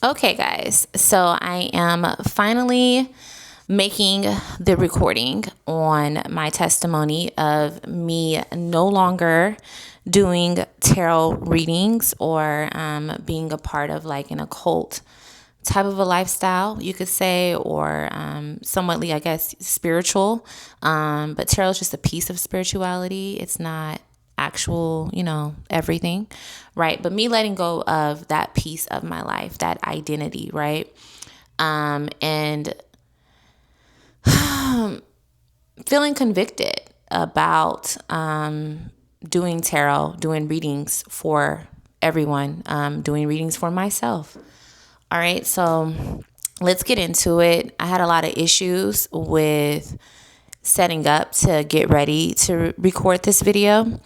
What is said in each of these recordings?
Okay, guys, so I am finally making the recording on my testimony of me no longer doing tarot readings or being a part of like an occult type of a lifestyle, you could say, or somewhatly, I guess, spiritual. But tarot is just a piece of spirituality. It's not actual, everything, right? But me letting go of that piece of my life, that identity, right? And feeling convicted about doing tarot, doing readings for everyone, doing readings for myself. All right, so let's get into it. I had a lot of issues with setting up to get ready to record this video.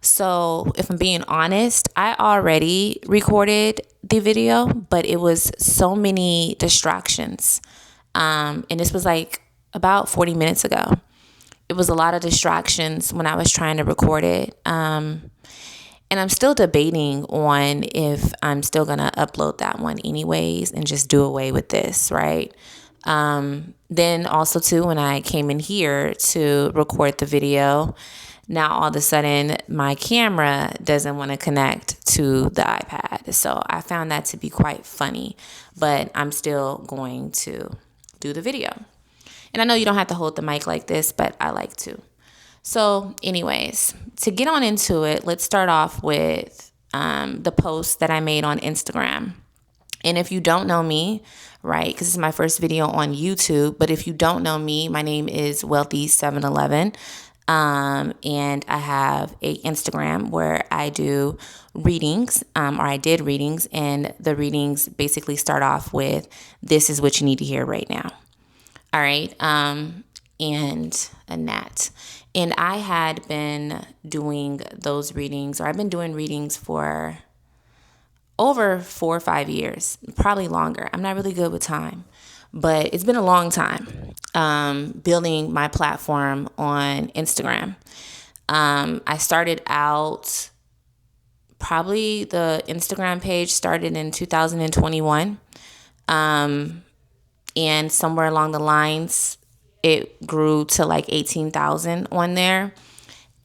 So if I'm being honest, I already recorded the video, but it was so many distractions. And this was like about 40 minutes ago. It was a lot of distractions when I was trying to record it. And I'm still debating on if I'm still going to upload that one anyways and just do away with this, right? Then also too, when I came in here to record the video, now all of a sudden my camera doesn't want to connect to the iPad. So I found that to be quite funny, but I'm still going to do the video. And I know you don't have to hold the mic like this, but I like to. So anyways, to get on into it, let's start off with the post that I made on Instagram. And if you don't know me, right, because this is my first video on YouTube, but if you don't know me, my name is Wealthy711. And I have a Instagram where I do readings, or I did readings, and the readings basically start off with, this is what you need to hear right now. All right. And a Nat. And I had been doing those readings, or I've been doing readings for over 4 or 5 years, probably longer. I'm not really good with time, but it's been a long time building my platform on Instagram. I started out, probably the Instagram page started in 2021. And somewhere along the lines, it grew to like 18,000 on there.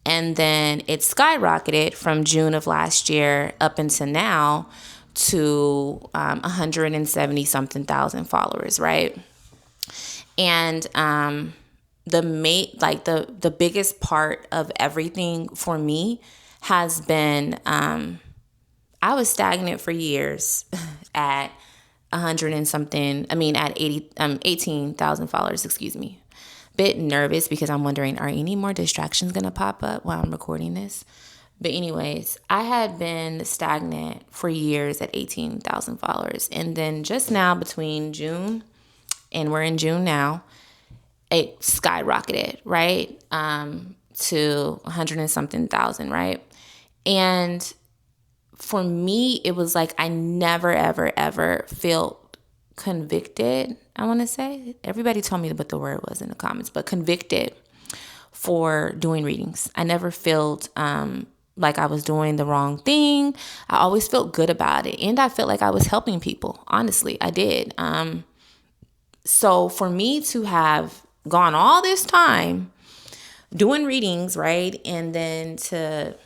And then it skyrocketed from June of last year up until now to 170 something thousand followers, right? And the biggest part of everything for me has been I was stagnant for years at 100 and something. At 18,000 followers, excuse me. Bit nervous because I'm wondering, are any more distractions going to pop up while I'm recording this? But anyways, I had been stagnant for years at 18,000 followers. And then just now between June, and we're in June now, it skyrocketed, right? To 100 and something thousand, right? And for me, it was like I never, ever, ever felt convicted, I want to say. Everybody told me what the word was in the comments, but convicted for doing readings. I never felt like I was doing the wrong thing. I always felt good about it. And I felt like I was helping people. Honestly, I did. So for me to have gone all this time doing readings, right? And then to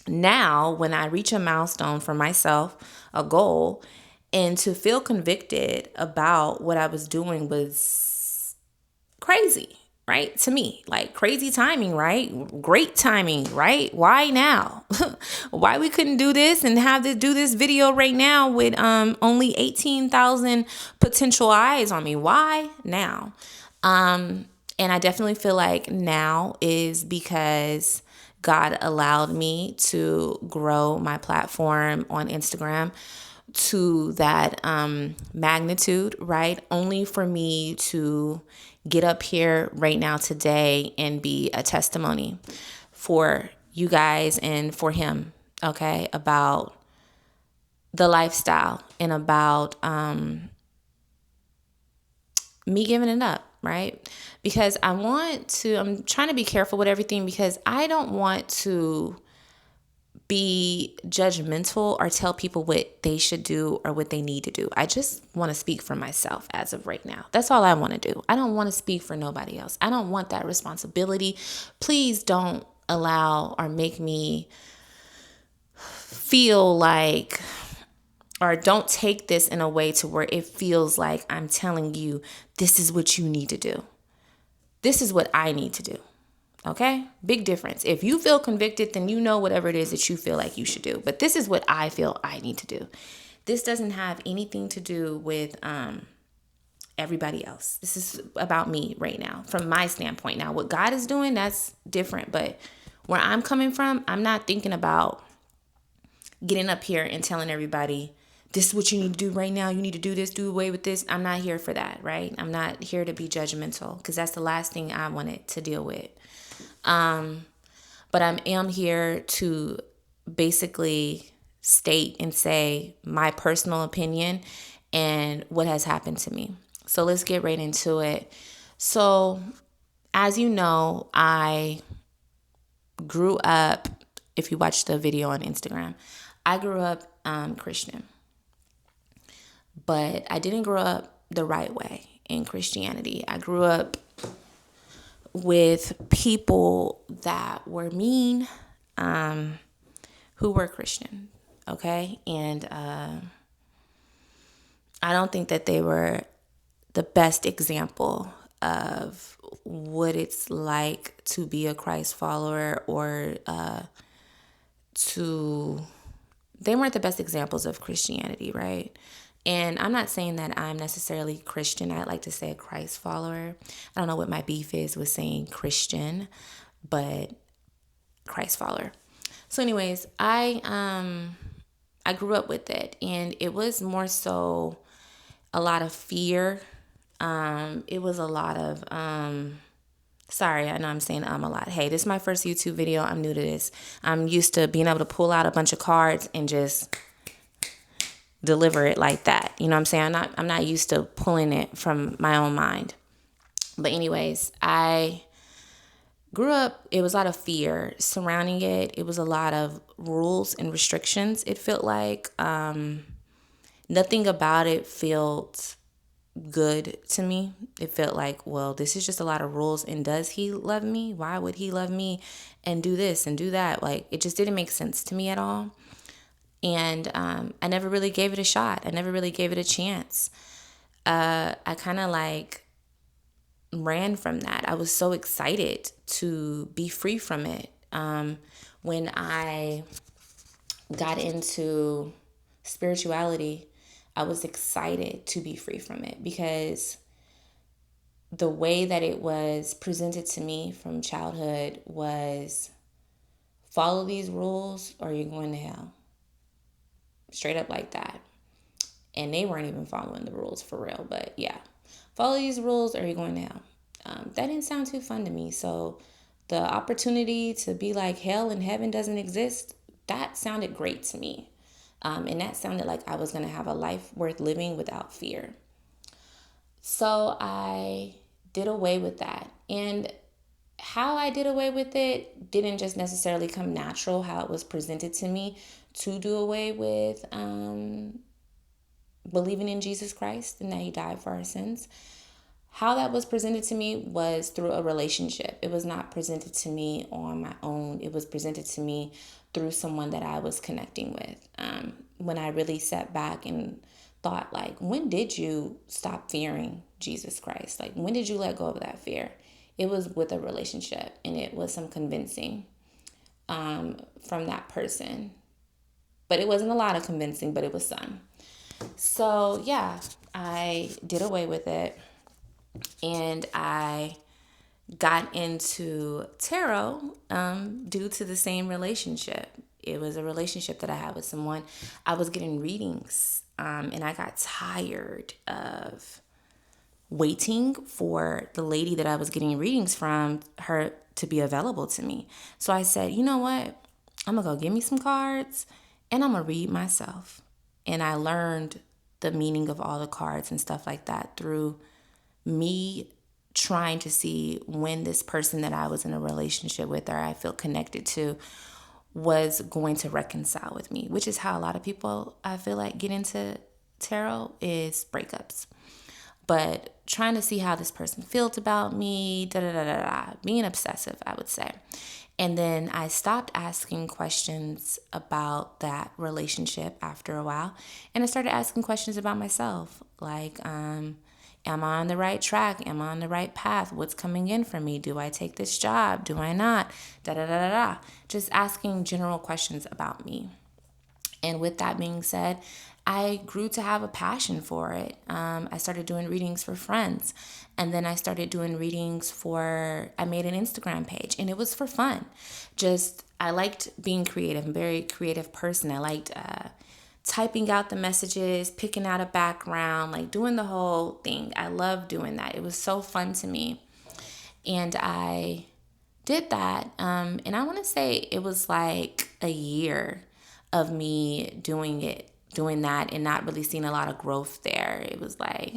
now, when I reach a milestone for myself, a goal, and to feel convicted about what I was doing was crazy, right? To me, like crazy timing, right? Great timing, right? Why now? Why we couldn't do this and do this video right now with only 18,000 potential eyes on me? Why now? And I definitely feel like now is because God allowed me to grow my platform on Instagram to that magnitude, right? Only for me to get up here right now today and be a testimony for you guys and for him, okay, about the lifestyle and about me giving it up, right? Because I'm trying to be careful with everything because I don't want to be judgmental or tell people what they should do or what they need to do. I just want to speak for myself as of right now. That's all I want to do. I don't want to speak for nobody else. I don't want that responsibility. Please don't allow or make me feel like, or don't take this in a way to where it feels like I'm telling you, this is what you need to do. This is what I need to do. Okay? Big difference. If you feel convicted, then you know whatever it is that you feel like you should do. But this is what I feel I need to do. This doesn't have anything to do with everybody else. This is about me right now, from my standpoint. Now, what God is doing, that's different. But where I'm coming from, I'm not thinking about getting up here and telling everybody, this is what you need to do right now. You need to do this, do away with this. I'm not here for that, right? I'm not here to be judgmental, because that's the last thing I wanted to deal with. But I am here to basically state and say my personal opinion and what has happened to me. So let's get right into it. So, as you know, I grew up, if you watch the video on Instagram, I grew up Christian. But I didn't grow up the right way in Christianity. I grew up with people that were mean, who were Christian, okay? And I don't think that they were the best example of what it's like to be a Christ follower, or they weren't the best examples of Christianity, right? And I'm not saying that I'm necessarily Christian. I'd like to say a Christ follower. I don't know what my beef is with saying Christian, but Christ follower. So anyways, I grew up with it, and it was more so a lot of fear. It was a lot of sorry, I know I'm saying a lot. Hey, this is my first YouTube video. I'm new to this. I'm used to being able to pull out a bunch of cards and just deliver it like that. You know what I'm saying? I'm not used to pulling it from my own mind. But anyways, I grew up, it was a lot of fear surrounding it. It was a lot of rules and restrictions. It felt like nothing about it felt good to me. It felt like, well, this is just a lot of rules, and does he love me? Why would he love me and do this and do that? Like, it just didn't make sense to me at all. And I never really gave it a shot. I never really gave it a chance. I kind of like ran from that. I was so excited to be free from it. When I got into spirituality, I was excited to be free from it, because the way that it was presented to me from childhood was, follow these rules or you're going to hell. Straight up like that. And they weren't even following the rules for real, but yeah. Follow these rules or you're going to hell. That didn't sound too fun to me. So the opportunity to be like hell and heaven doesn't exist, that sounded great to me. And that sounded like I was going to have a life worth living without fear. So I did away with that. And how I did away with it didn't just necessarily come natural, how it was presented to me to do away with believing in Jesus Christ and that he died for our sins. How that was presented to me was through a relationship. It was not presented to me on my own. It was presented to me through someone that I was connecting with. When I really sat back and thought, like, when did you stop fearing Jesus Christ? Like, when did you let go of that fear? It was with a relationship, and it was some convincing from that person. But it wasn't a lot of convincing, but it was some. So, yeah, I did away with it. And I got into tarot due to the same relationship. It was a relationship that I had with someone. I was getting readings, and I got tired of waiting for the lady that I was getting readings from, her to be available to me. So I said, you know what? I'm going to go get me some cards, and I'm going to read myself. And I learned the meaning of all the cards and stuff like that through me trying to see when this person that I was in a relationship with, or I feel connected to, was going to reconcile with me, which is how a lot of people, I feel like, get into tarot, is breakups. But trying to see how this person feels about me, being obsessive, I would say. And then I stopped asking questions about that relationship after a while. And I started asking questions about myself. Like, am I on the right track? Am I on the right path? What's coming in for me? Do I take this job? Do I not? Just asking general questions about me. And with that being said, I grew to have a passion for it. I started doing readings for friends. And then I started doing readings I made an Instagram page, and it was for fun. I liked being creative. I'm a very creative person. I liked typing out the messages, picking out a background, like doing the whole thing. I love doing that. It was so fun to me. And I did that. And I want to say it was like a year of me doing that and not really seeing a lot of growth there. It was like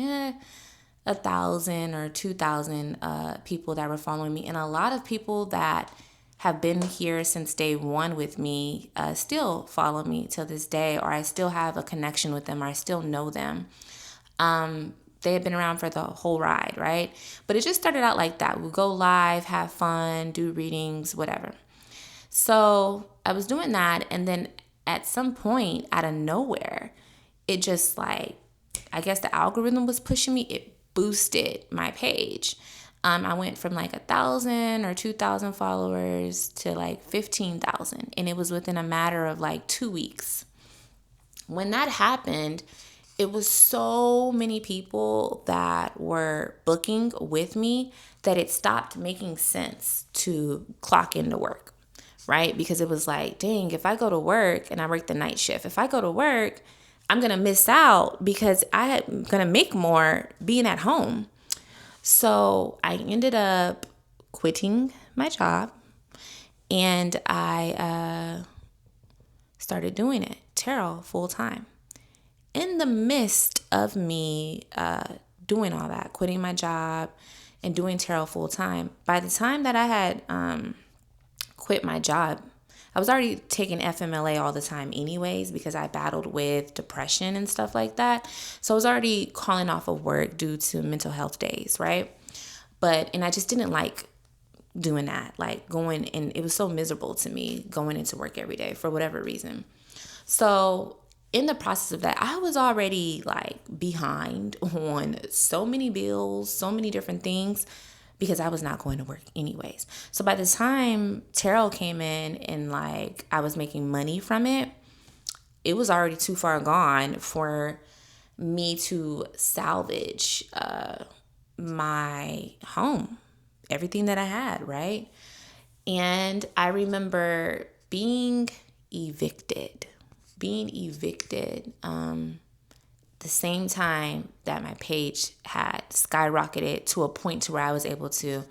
1,000 or 2,000 people that were following me. And a lot of people that have been here since day one with me still follow me till this day, or I still have a connection with them, or I still know them. They had been around for the whole ride, right? But it just started out like that. We go live, have fun, do readings, whatever. So I was doing that, and then at some point, out of nowhere, it just like, I guess the algorithm was pushing me. It boosted my page. I went from like 1,000 or 2,000 followers to like 15,000, and it was within a matter of like 2 weeks. When that happened, it was so many people that were booking with me that it stopped making sense to clock into work, right? Because it was like, dang, if I go to work and I work the night shift, if I go to work, I'm going to miss out because I'm going to make more being at home. So I ended up quitting my job, and I started doing it, tarot, full time. In the midst of me doing all that, quitting my job and doing tarot full time, by the time that I had quit my job, I was already taking FMLA all the time anyways because I battled with depression and stuff like that. So I was already calling off of work due to mental health days, right? And I just didn't like doing that, like going, and it was so miserable to me going into work every day for whatever reason. So in the process of that, I was already like behind on so many bills, so many different things, because I was not going to work anyways. So by the time tarot came in and like I was making money from it, it was already too far gone for me to salvage my home, everything that I had, right? And I remember being evicted the same time that my page had skyrocketed to a point to where I was able to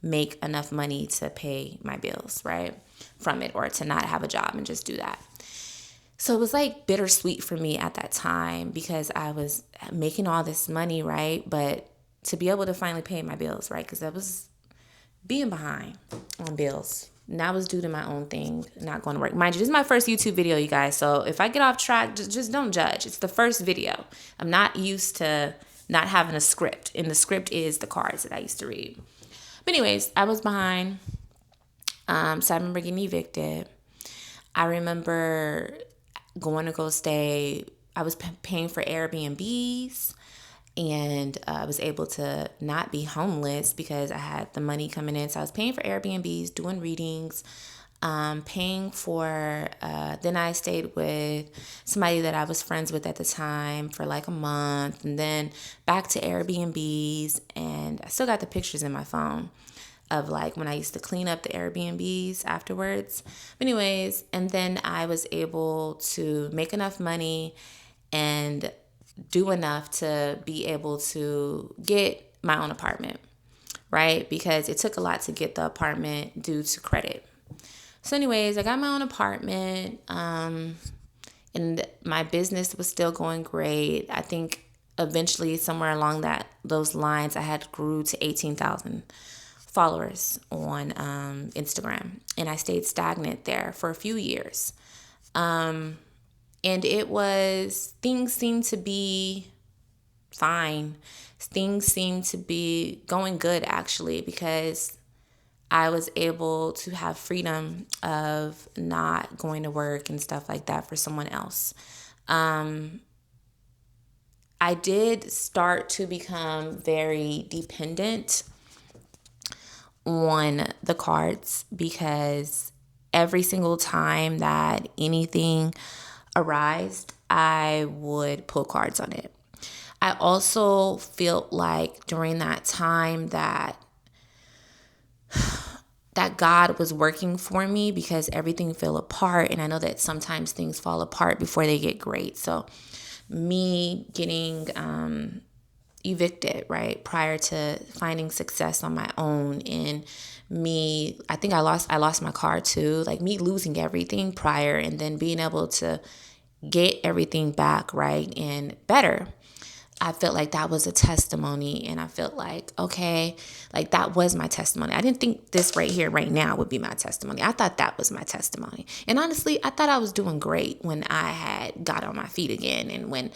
make enough money to pay my bills, right, from it, or to not have a job and just do that. So it was like bittersweet for me at that time because I was making all this money, right, but to be able to finally pay my bills, right, because I was being behind on bills. And that was due to my own thing, not going to work. Mind you, this is my first YouTube video, you guys. So if I get off track, just don't judge. It's the first video. I'm not used to not having a script. And the script is the cards that I used to read. But anyways, I was behind. So I remember getting evicted. I remember going to go stay. I was paying for Airbnbs. And I was able to not be homeless because I had the money coming in. So I was paying for Airbnbs, doing readings, paying for, then I stayed with somebody that I was friends with at the time for like a month. And then back to Airbnbs. And I still got the pictures in my phone of like when I used to clean up the Airbnbs afterwards. But anyways, and then I was able to make enough money and do enough to be able to get my own apartment, right? Because it took a lot to get the apartment due to credit. So anyways, I got my own apartment, and my business was still going great. I think eventually somewhere along those lines, I had grew to 18,000 followers on Instagram, and I stayed stagnant there for a few years. And things seemed to be fine. Things seemed to be going good, actually, because I was able to have freedom of not going to work and stuff like that for someone else. I did start to become very dependent on the cards because every single time that anything arised, I would pull cards on it. I also felt like during that time that God was working for me because everything fell apart. And I know that sometimes things fall apart before they get great. So me getting evicted, right, prior to finding success on my own, and I think I lost my car too, like me losing everything prior and then being able to get everything back, right, and better. I felt like that was a testimony, and I felt like, okay, like that was my testimony. I didn't think this right here, right now would be my testimony. I thought that was my testimony. And honestly, I thought I was doing great when I had got on my feet again, and when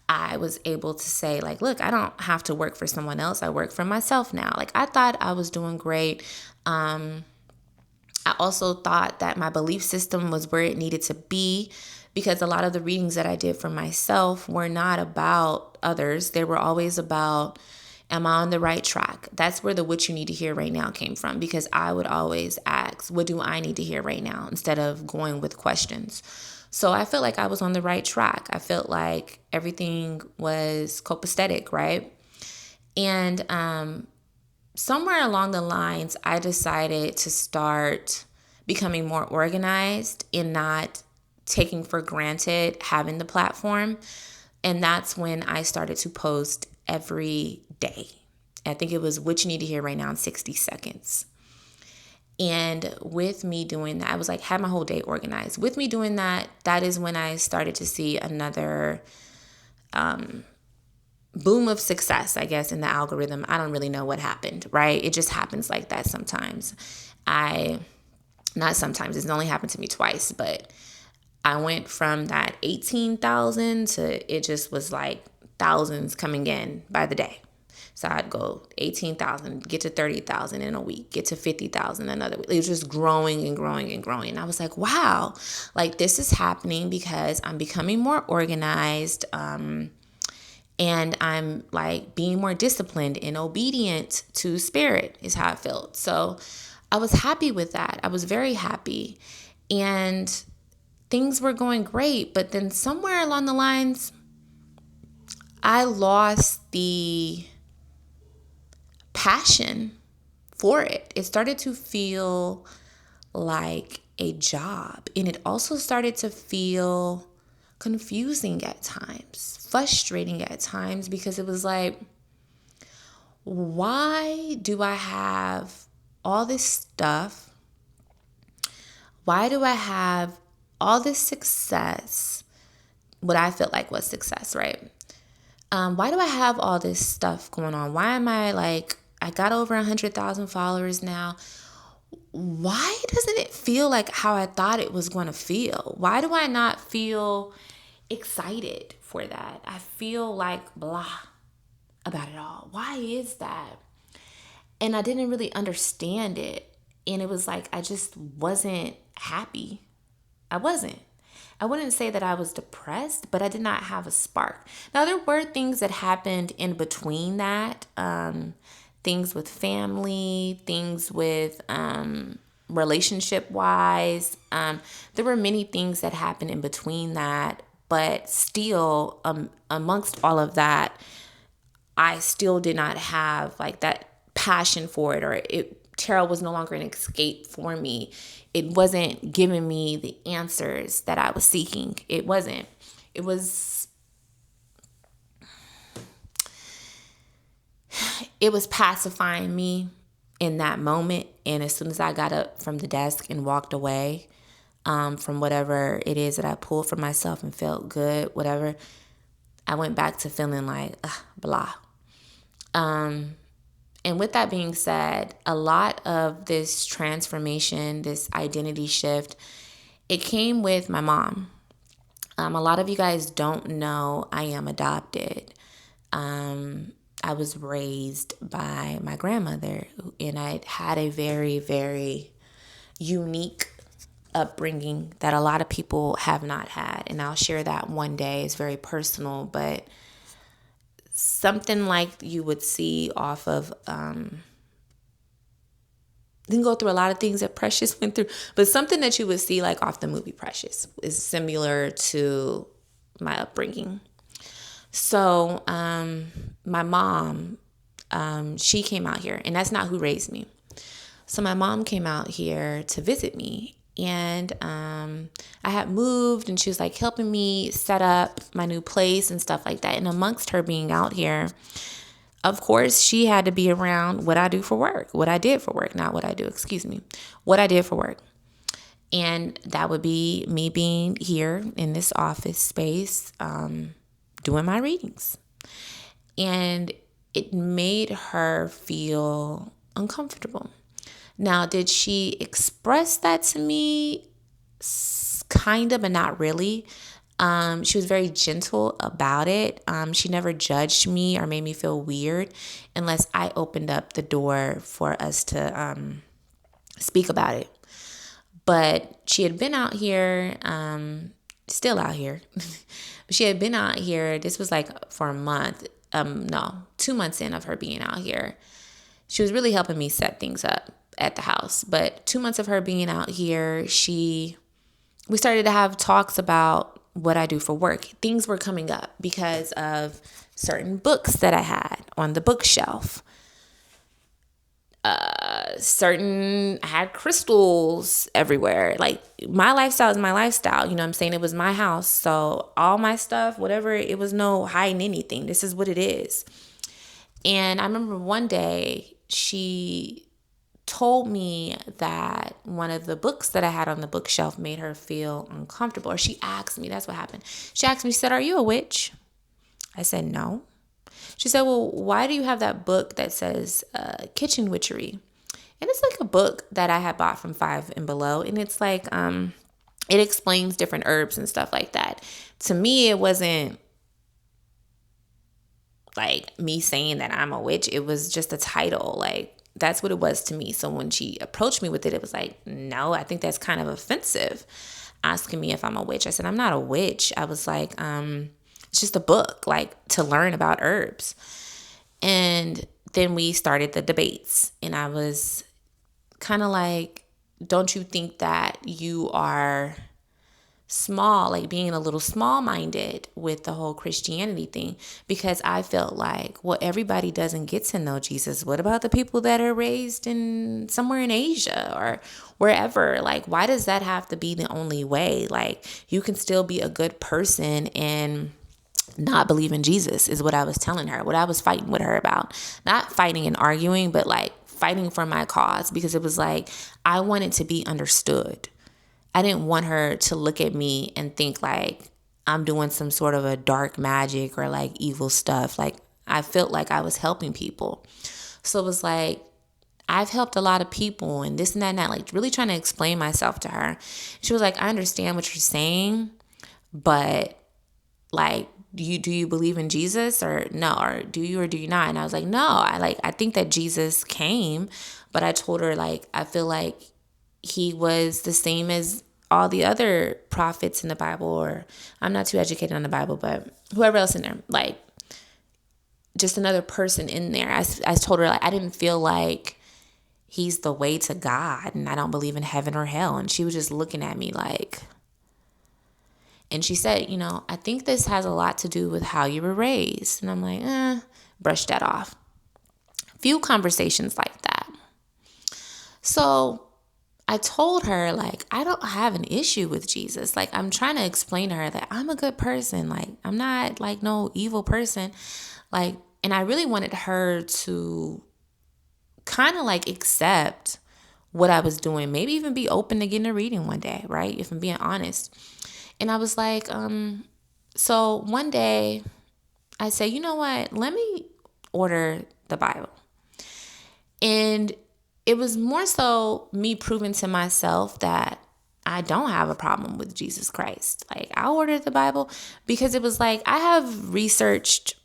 I was able to say, like, look, I don't have to work for someone else. I work for myself now. Like, I thought I was doing great. I also thought that my belief system was where it needed to be, because a lot of the readings that I did for myself were not about others. They were always about, am I on the right track? That's where the "what you need to hear right now" came from, because I would always ask, what do I need to hear right now, instead of going with questions. So I felt like I was on the right track. I felt like everything was copacetic, right? And somewhere along the lines, I decided to start becoming more organized and not taking for granted having the platform. And that's when I started to post every day. I think it was "what you need to hear right now" in 60 seconds. And with me doing that, I was like, had my whole day organized. With me doing that, that is when I started to see another boom of success, I guess, in the algorithm. I don't really know what happened, right? It just happens like that sometimes. Not sometimes, it's only happened to me twice, but I went from that 18,000 to it just was like thousands coming in by the day. So I'd go 18,000, get to 30,000 in a week, get to 50,000 another week. It was just growing and growing and growing. And I was like, wow, like this is happening because I'm becoming more organized. And I'm like being more disciplined and obedient to spirit is how I felt. So I was happy with that. I was very happy. And things were going great. But then somewhere along the lines, I lost the passion for it. It started to feel like a job. And it also started to feel confusing at times, frustrating at times, because it was like, why do I have all this stuff? Why do I have all this success? What I felt like was success, right? Why do I have all this stuff going on? Why am I like, I got over 100,000 followers now. Why doesn't it feel like how I thought it was going to feel? Why do I not feel excited for that? I feel like blah about it all. Why is that? And I didn't really understand it. And it was like, I just wasn't happy. I wasn't. I wouldn't say that I was depressed, but I did not have a spark. Now, there were things that happened in between that. Things with family, things with relationship wise. There were many things that happened in between that, but still, amongst all of that, I still did not have like that passion for it, or tarot was no longer an escape for me. It wasn't giving me the answers that I was seeking. It wasn't. It was pacifying me in that moment. And as soon as I got up from the desk and walked away from whatever it is that I pulled for myself and felt good, whatever, I went back to feeling like blah. And with that being said, a lot of this transformation, this identity shift, it came with my mom. A lot of you guys don't know I am adopted. I was raised by my grandmother, and I had a very, very unique upbringing that a lot of people have not had. And I'll share that one day. It's very personal, but something like you would see off of, you can go through a lot of things that Precious went through, but something that you would see like off the movie Precious is similar to my upbringing. So my mom, she came out here, and that's not who raised me. So my mom came out here to visit me, and I had moved, and she was like helping me set up my new place and stuff like that. And amongst her being out here, of course, she had to be around what I do for work, what I did for work, not what I do, excuse me, what I did for work. And that would be me being here in this office space, doing my readings. And it made her feel uncomfortable. Now, did she express that to me? Kind of, but not really. She was very gentle about it. She never judged me or made me feel weird unless I opened up the door for us to speak about it. But she had been out here, still out here. She had been out here. This was like for a month. No, 2 months in of her being out here. She was really helping me set things up at the house. But 2 months of her being out here, we started to have talks about what I do for work. Things were coming up because of certain books that I had on the bookshelf. I had crystals everywhere. Like, my lifestyle is my lifestyle. You know what I'm saying? It was my house. So all my stuff, whatever, it was no hiding anything. This is what it is. And I remember one day she told me that one of the books that I had on the bookshelf made her feel uncomfortable. Or she asked me, that's what happened. She asked me, she said, "Are you a witch?" I said, "No." She said, "Well, why do you have that book that says kitchen witchery?" And it's like a book that I had bought from Five and Below. And it's like, it explains different herbs and stuff like that. To me, it wasn't like me saying that I'm a witch. It was just a title. Like, that's what it was to me. So when she approached me with it, it was like, no, I think that's kind of offensive, asking me if I'm a witch. I said, "I'm not a witch." I was like, it's just a book, like, to learn about herbs. And then we started the debates, and I was kind of like, don't you think that you are small, like being a little small-minded with the whole Christianity thing? Because I felt like, well, everybody doesn't get to know Jesus. What about the people that are raised in somewhere in Asia or wherever? Like, why does that have to be the only way? Like, you can still be a good person and not believe in Jesus, is what I was telling her, what I was fighting with her about. Not fighting and arguing, but like fighting for my cause, because it was like, I wanted to be understood. I didn't want her to look at me and think like I'm doing some sort of a dark magic or like evil stuff. Like, I felt like I was helping people. So it was like, I've helped a lot of people and this and that and that, like really trying to explain myself to her. She was like, "I understand what you're saying, but like, do you believe in Jesus or no? Or do you not?" And I was like, "No, I think that Jesus came," but I told her, like, I feel like he was the same as all the other prophets in the Bible, or I'm not too educated on the Bible, but whoever else in there, like just another person in there. I told her, like, I didn't feel like he's the way to God, and I don't believe in heaven or hell. And she was just looking at me like, and she said, "I think this has a lot to do with how you were raised." And I'm like, brush that off. Few conversations like that. So I told her, like, I don't have an issue with Jesus. Like, I'm trying to explain to her that I'm a good person. Like, I'm not like no evil person. Like, and I really wanted her to kind of like accept what I was doing. Maybe even be open to getting a reading one day, right? If I'm being honest. And I was like, so one day I said, you know what? Let me order the Bible. And it was more so me proving to myself that I don't have a problem with Jesus Christ. Like, I ordered the Bible because it was like I have researched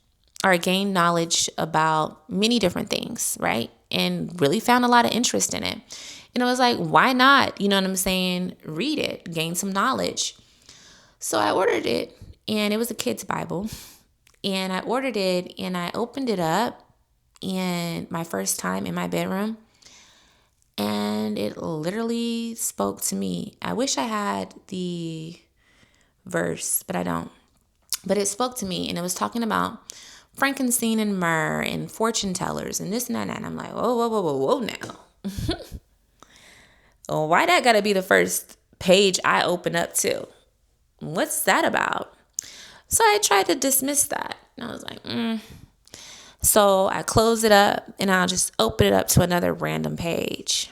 or gained knowledge about many different things, right? And really found a lot of interest in it. And I was like, why not? You know what I'm saying? Read it, gain some knowledge. So I ordered it, and it was a kid's Bible. And I ordered it, and I opened it up, and my first time in my bedroom, and it literally spoke to me. I wish I had the verse, but I don't. But it spoke to me, and it was talking about frankincense and myrrh and fortune tellers and this and that. And I'm like, whoa, whoa, whoa, whoa, whoa now. Oh, why that gotta be the first page I open up to? What's that about? So I tried to dismiss that. And I was like, So I close it up, and I'll just open it up to another random page.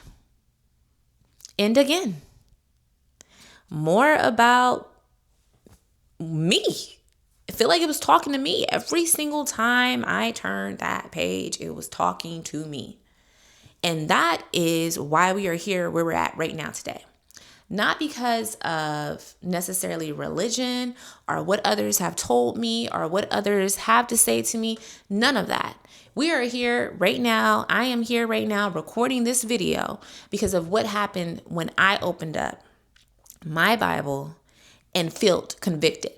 And again, more about me. I feel like it was talking to me. Every single time I turned that page, it was talking to me. And that is why we are here where we're at right now today. Not because of necessarily religion or what others have told me or what others have to say to me. None of that. We are here right now. I am here right now recording this video because of what happened when I opened up my Bible and felt convicted.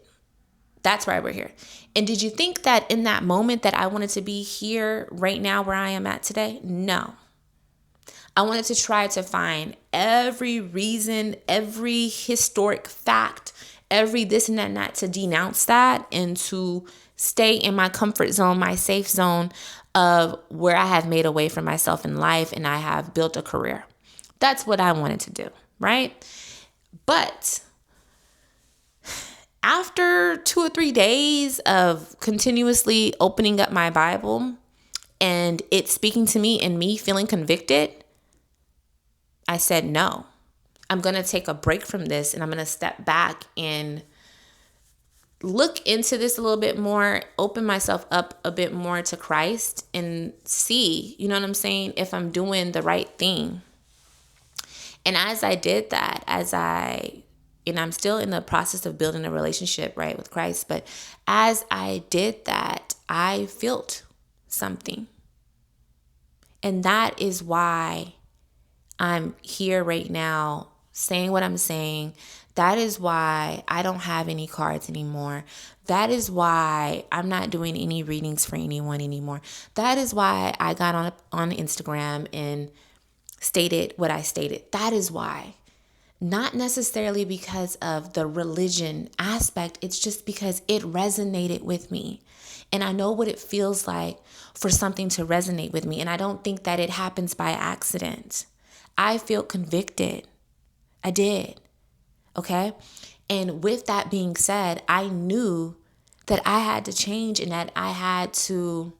That's why we're here. And did you think that in that moment that I wanted to be here right now where I am at today? No. I wanted to try to find every reason, every historic fact, every this and that, and that to denounce that and to stay in my comfort zone, my safe zone of where I have made a way for myself in life and I have built a career. That's what I wanted to do, right? But after 2 or 3 days of continuously opening up my Bible and it speaking to me and me feeling convicted, I said, no, I'm going to take a break from this and I'm going to step back and look into this a little bit more, open myself up a bit more to Christ and see, you know what I'm saying, if I'm doing the right thing. And as I did that, and I'm still in the process of building a relationship, right, with Christ, but as I did that, I felt something. And that is why I'm here right now saying what I'm saying. That is why I don't have any cards anymore. That is why I'm not doing any readings for anyone anymore. That is why I got on Instagram and stated what I stated. That is why. Not necessarily because of the religion aspect. It's just because it resonated with me. And I know what it feels like for something to resonate with me. And I don't think that it happens by accident. I feel convicted. I did. Okay? And with that being said, I knew that I had to change and that I had to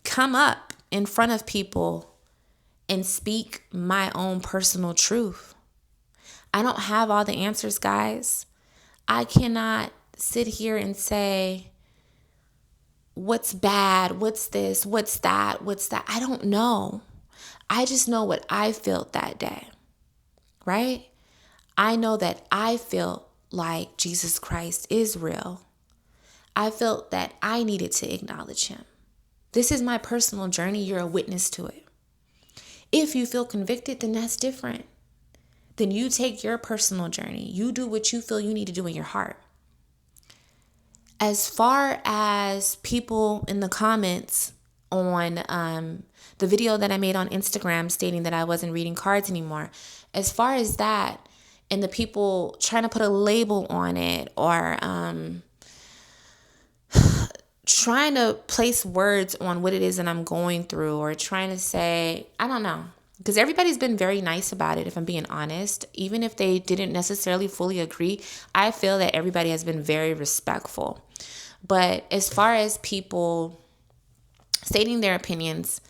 come up in front of people and speak my own personal truth. I don't have all the answers, guys. I cannot sit here and say, what's bad? What's this? What's that? What's that? I don't know. I just know what I felt that day, right? I know that I felt like Jesus Christ is real. I felt that I needed to acknowledge him. This is my personal journey. You're a witness to it. If you feel convicted, then that's different. Then you take your personal journey. You do what you feel you need to do in your heart. As far as people in the comments on the video that I made on Instagram stating that I wasn't reading cards anymore, as far as that and the people trying to put a label on it or trying to place words on what it is that I'm going through or trying to say, I don't know. Because everybody's been very nice about it, if I'm being honest. Even if they didn't necessarily fully agree, I feel that everybody has been very respectful. But as far as people stating their opinions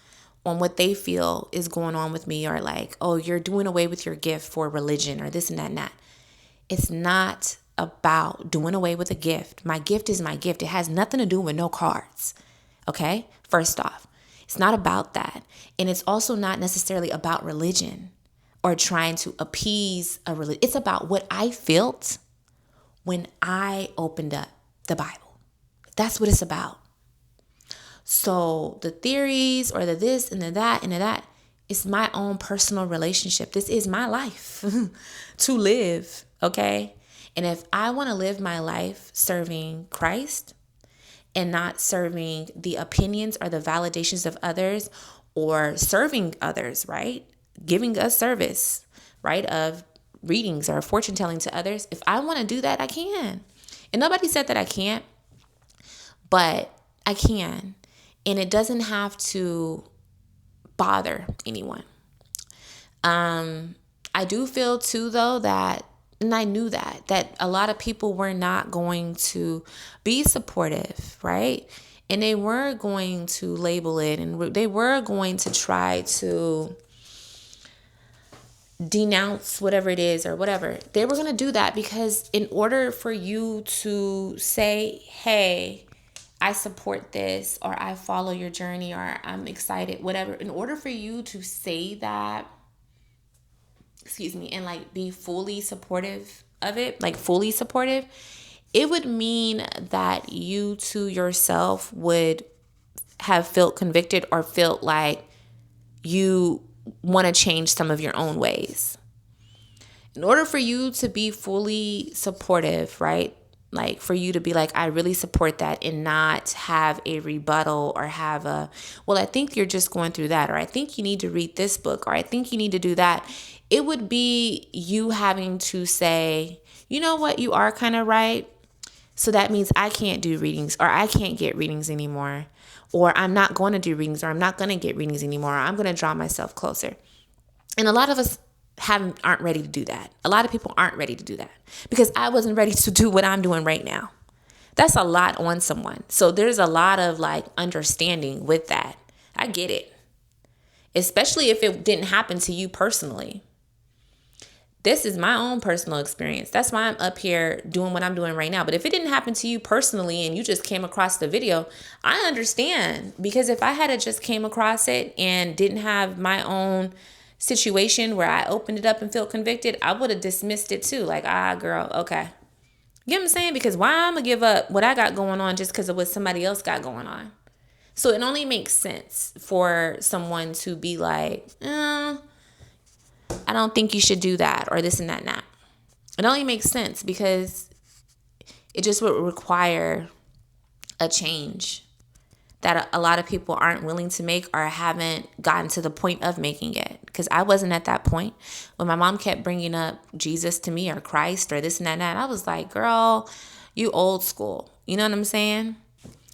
on what they feel is going on with me or like, oh, you're doing away with your gift for religion or this and that and that. It's not about doing away with a gift. My gift is my gift. It has nothing to do with no cards. Okay? First off, It's not about that. And it's also not necessarily about religion or trying to appease a religion. It's about what I felt when I opened up the Bible. That's what it's about. So the theories or the this and the that and the that, it's my own personal relationship. This is my life to live, okay? And if I want to live my life serving Christ and not serving the opinions or the validations of others or serving others, right? Giving us service, right? Of readings or fortune telling to others. If I want to do that, I can. And nobody said that I can't, but I can. And it doesn't have to bother anyone. I do feel too, though, that, and I knew that a lot of people were not going to be supportive, right? And they were going to label it, and they were going to try to denounce whatever it is or whatever. They were going to do that because in order for you to say, hey, I support this, or I follow your journey, or I'm excited, whatever, in order for you to say that, and like be fully supportive of it, like fully supportive, it would mean that you to yourself would have felt convicted or felt like you want to change some of your own ways. In order for you to be fully supportive, right? Like for you to be like, I really support that, and not have a rebuttal or have a, well, I think you're just going through that, or I think you need to read this book, or I think you need to do that. It would be you having to say, you know what, you are kind of right. So that means I can't do readings, or I can't get readings anymore, or I'm not going to do readings, or I'm not going to get readings anymore, or I'm going to draw myself closer. And a lot of us aren't ready to do that. A lot of people aren't ready to do that because I wasn't ready to do what I'm doing right now. That's a lot on someone. So there's a lot of like understanding with that. I get it. Especially if it didn't happen to you personally. This is my own personal experience. That's why I'm up here doing what I'm doing right now. But if it didn't happen to you personally and you just came across the video, I understand. Because if I had just came across it and didn't have my own situation where I opened it up and felt convicted, I would have dismissed it too. Like, girl, okay. You know what I'm saying? Because why I'm going to give up what I got going on just because of what somebody else got going on? So it only makes sense for someone to be like, I don't think you should do that, or this and that and that. It only makes sense because it just would require a change that a lot of people aren't willing to make or haven't gotten to the point of making it. Because I wasn't at that point. When my mom kept bringing up Jesus to me, or Christ, or this and that and that, I was like, girl, you old school. You know what I'm saying?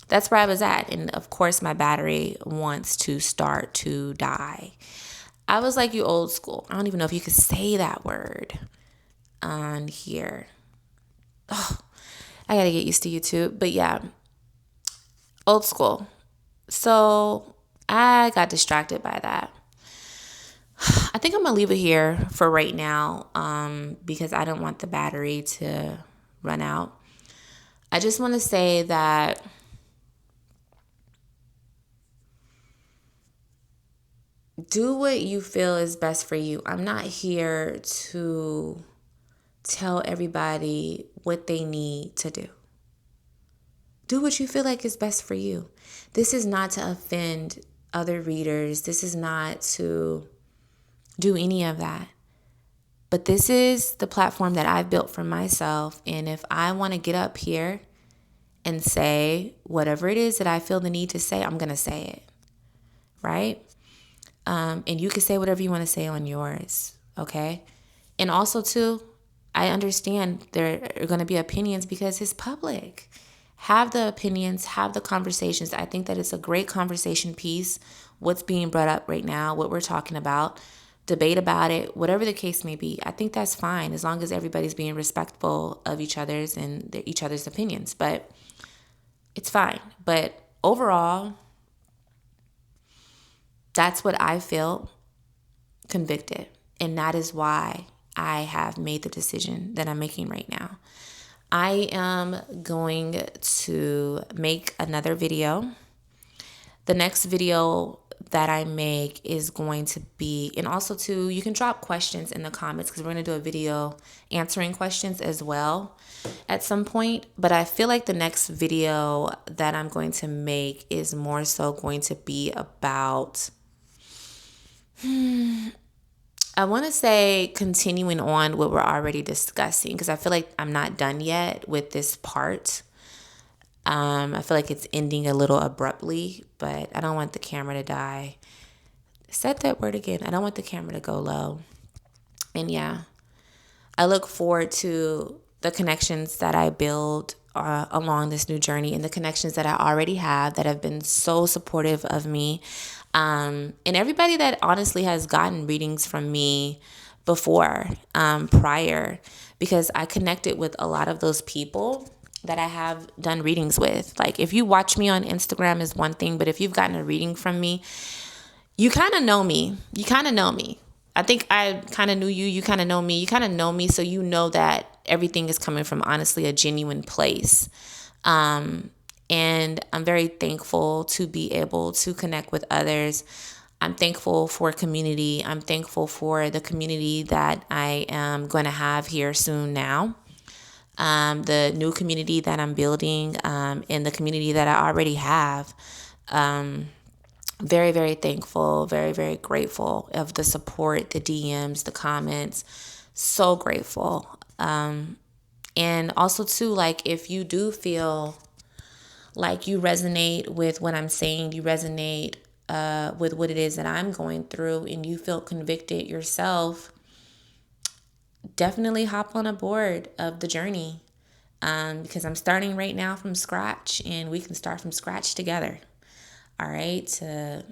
That's where I was at. And of course, my battery wants to start to die. I was like, you old school. I don't even know if you could say that word on here. Oh, I got to get used to YouTube. But yeah, old school. So I got distracted by that. I think I'm going to leave it here for right now because I don't want the battery to run out. I just want to say that do what you feel is best for you. I'm not here to tell everybody what they need to do. Do what you feel like is best for you. This is not to offend other readers. This is not to do any of that. But this is the platform that I've built for myself. And if I want to get up here and say whatever it is that I feel the need to say, I'm going to say it. Right? And you can say whatever you want to say on yours. Okay? And also, too, I understand there are going to be opinions because it's public. Have the opinions, have the conversations. I think that it's a great conversation piece, what's being brought up right now, what we're talking about, debate about it, whatever the case may be. I think that's fine as long as everybody's being respectful of each other's and each other's opinions. But it's fine. But overall, that's what I feel convicted. And that is why I have made the decision that I'm making right now. I am going to make another video. The next video that I make is going to be, and also too, you can drop questions in the comments because we're going to do a video answering questions as well at some point. But I feel like the next video that I'm going to make is more so going to be about, I want to say continuing on what we're already discussing, because I feel like I'm not done yet with this part. I feel like it's ending a little abruptly, but I don't want the camera to die. Said that word again. I don't want the camera to go low. And yeah, I look forward to the connections that I build along this new journey, and the connections that I already have that have been so supportive of me. And everybody that honestly has gotten readings from me before, prior, because I connected with a lot of those people that I have done readings with. Like, if you watch me on Instagram is one thing, but if you've gotten a reading from me, you kind of know me. You kind of know me. I think I kind of knew you. You kind of know me. You kind of know me. So you know that everything is coming from honestly a genuine place. And I'm very thankful to be able to connect with others. I'm thankful for community. I'm thankful for the community that I am going to have here soon now. The new community that I'm building, and the community that I already have. Very, very thankful, very, very grateful of the support, the DMs, the comments. So grateful. And also too, like, if you do feel like you resonate with what I'm saying, you resonate with what it is that I'm going through, and you feel convicted yourself, definitely hop on a board of the journey. Because I'm starting right now from scratch, and we can start from scratch together. All right, to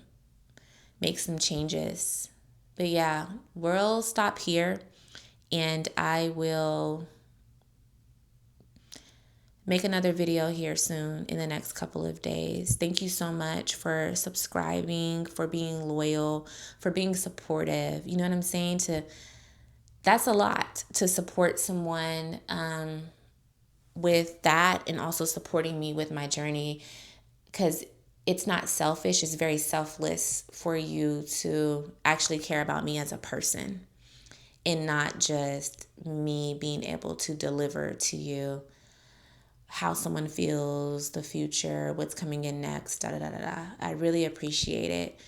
make some changes. But yeah, we'll stop here, and I will make another video here soon in the next couple of days. Thank you so much for subscribing, for being loyal, for being supportive. You know what I'm saying? That's a lot to support someone with that, and also supporting me with my journey, because it's not selfish. It's very selfless for you to actually care about me as a person, and not just me being able to deliver to you how someone feels, the future, what's coming in next, da da da da da. I really appreciate it.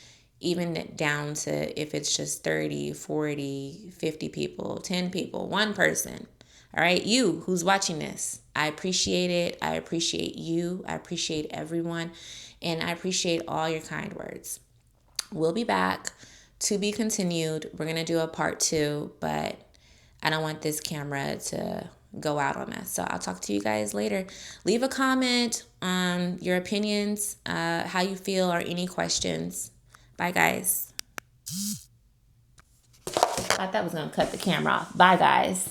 Even down to if it's just 30, 40, 50 people, 10 people, one person. All right, you who's watching this, I appreciate it. I appreciate you. I appreciate everyone. And I appreciate all your kind words. We'll be back, to be continued. We're going to do a part 2, but I don't want this camera to go out on us. So I'll talk to you guys later. Leave a comment on your opinions, how you feel, or any questions. Bye, guys. I thought that was going to cut the camera off. Bye, guys.